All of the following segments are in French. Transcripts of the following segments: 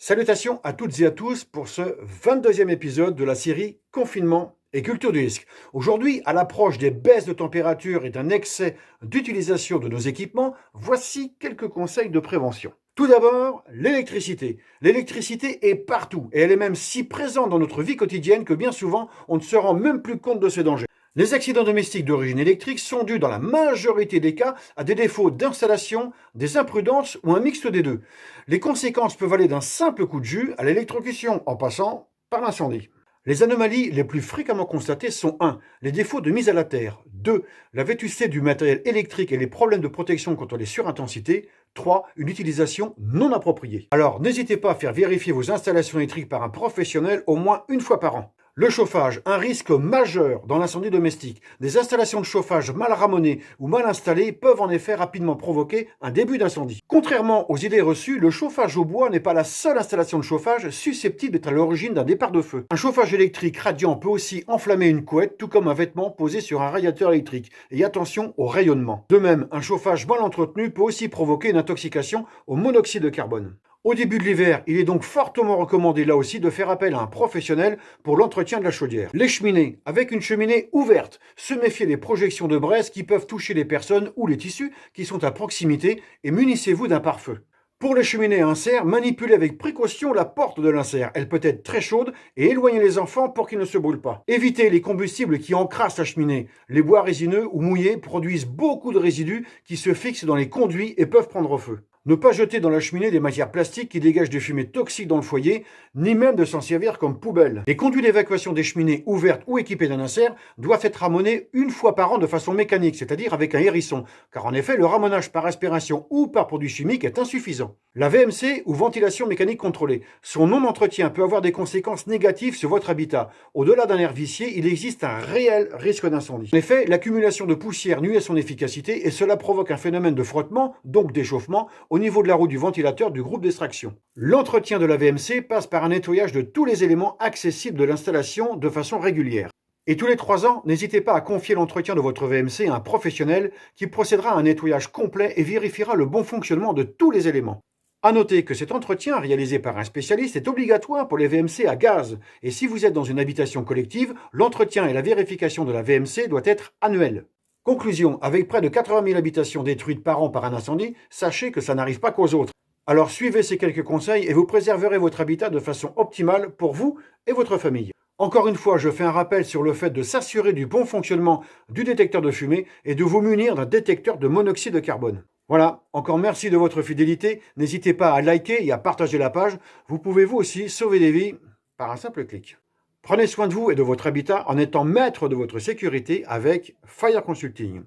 Salutations à toutes et à tous pour ce 22e épisode de la série Confinement et culture du risque. Aujourd'hui, à l'approche des baisses de température et d'un excès d'utilisation de nos équipements, voici quelques conseils de prévention. Tout d'abord, l'électricité. L'électricité est partout et elle est même si présente dans notre vie quotidienne que bien souvent, on ne se rend même plus compte de ses dangers. Les accidents domestiques d'origine électrique sont dus dans la majorité des cas à des défauts d'installation, des imprudences ou un mixte des deux. Les conséquences peuvent aller d'un simple coup de jus à l'électrocution en passant par l'incendie. Les anomalies les plus fréquemment constatées sont 1. Les défauts de mise à la terre. 2. La vétusté du matériel électrique et les problèmes de protection contre les surintensités. 3. Une utilisation non appropriée. Alors n'hésitez pas à faire vérifier vos installations électriques par un professionnel au moins une fois par an. Le chauffage, un risque majeur dans l'incendie domestique. Des installations de chauffage mal ramonées ou mal installées peuvent en effet rapidement provoquer un début d'incendie. Contrairement aux idées reçues, le chauffage au bois n'est pas la seule installation de chauffage susceptible d'être à l'origine d'un départ de feu. Un chauffage électrique radiant peut aussi enflammer une couette, tout comme un vêtement posé sur un radiateur électrique. Et attention au rayonnement. De même, un chauffage mal entretenu peut aussi provoquer une intoxication au monoxyde de carbone. Au début de l'hiver, il est donc fortement recommandé là aussi de faire appel à un professionnel pour l'entretien de la chaudière. Les cheminées, avec une cheminée ouverte, se méfiez des projections de braise qui peuvent toucher les personnes ou les tissus qui sont à proximité et munissez-vous d'un pare-feu. Pour les cheminées à insert, manipulez avec précaution la porte de l'insert. Elle peut être très chaude et éloignez les enfants pour qu'ils ne se brûlent pas. Évitez les combustibles qui encrassent la cheminée. Les bois résineux ou mouillés produisent beaucoup de résidus qui se fixent dans les conduits et peuvent prendre feu. Ne pas jeter dans la cheminée des matières plastiques qui dégagent des fumées toxiques dans le foyer, ni même de s'en servir comme poubelle. Les conduits d'évacuation des cheminées ouvertes ou équipées d'un insert doivent être ramonés une fois par an de façon mécanique, c'est-à-dire avec un hérisson, car en effet, le ramonage par aspiration ou par produit chimique est insuffisant. La VMC ou ventilation mécanique contrôlée. Son non-entretien peut avoir des conséquences négatives sur votre habitat. Au-delà d'un air vicié, il existe un réel risque d'incendie. En effet, l'accumulation de poussière nuit à son efficacité et cela provoque un phénomène de frottement, donc d'échauffement, au niveau de la roue du ventilateur du groupe d'extraction. L'entretien de la VMC passe par un nettoyage de tous les éléments accessibles de l'installation de façon régulière. Et tous les 3 ans, n'hésitez pas à confier l'entretien de votre VMC à un professionnel qui procédera à un nettoyage complet et vérifiera le bon fonctionnement de tous les éléments. À noter que cet entretien réalisé par un spécialiste est obligatoire pour les VMC à gaz. Et si vous êtes dans une habitation collective, l'entretien et la vérification de la VMC doit être annuel. Conclusion, avec près de 80 000 habitations détruites par an par un incendie, sachez que ça n'arrive pas qu'aux autres. Alors suivez ces quelques conseils et vous préserverez votre habitat de façon optimale pour vous et votre famille. Encore une fois, je fais un rappel sur le fait de s'assurer du bon fonctionnement du détecteur de fumée et de vous munir d'un détecteur de monoxyde de carbone. Voilà, encore merci de votre fidélité. N'hésitez pas à liker et à partager la page. Vous pouvez vous aussi sauver des vies par un simple clic. Prenez soin de vous et de votre habitat en étant maître de votre sécurité avec Fire Consulting.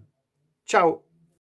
Ciao!